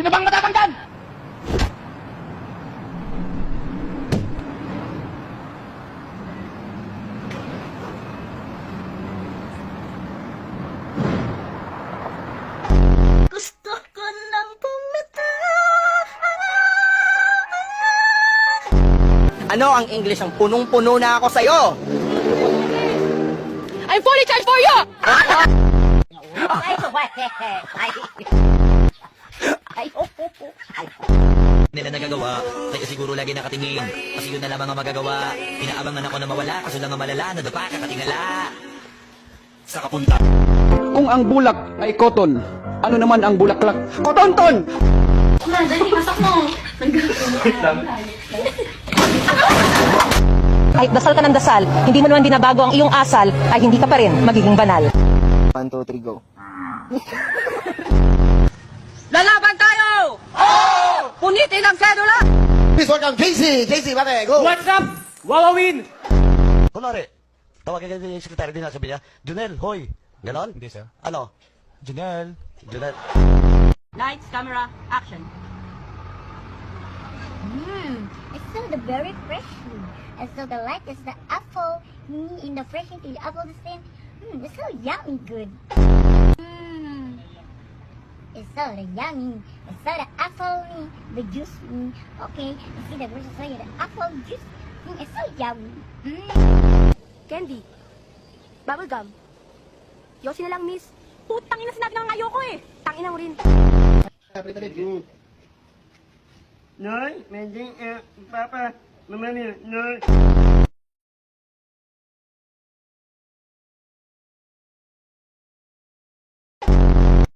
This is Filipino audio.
Sino bang matapang dyan? Gusto ko nang pumita. Ano ang English? Ang punong-puno na ako sa'yo! I'm fully charged for you! Nila nagagawa, kaya siguro lagi nakatingin. Kasi yun na lamang ang magagawa. Inaabangan ako na mawala, kaso lang ang malala, nadapa, kakatingala. Sa kapunta. Kung ang bulak ay cotton, ano naman ang bulaklak? Kotonton! Kahit dasal ka ng dasal, hindi mo naman binabago ang iyong asal, ay hindi ka pa rin magiging banal. 1, 2, 3, go. Lalaban tayo! Oo! Punitin ang sedula! Please welcome JC! JC, pare, go! What's up? Wawawin! Kunwari, tawagin ka yung sekretary din, sabi niya, Junel, hoy. Ganon? Hindi, sir. Ano? Janelle. Junel. Lights, camera, action. It's so the very fresh. And so the light is the apple. In the fresh the apple the same. It's so yummy good. It's so the yummy. It's so the apple, the juice. Okay, you see the version so the apple juice. It's so yummy. Candy. Bubblegum. Yosi na lang, miss. Putangin na sinabi ng ayoko eh. Tangin na mo rin. Noy, mending, papa, mama, Noy.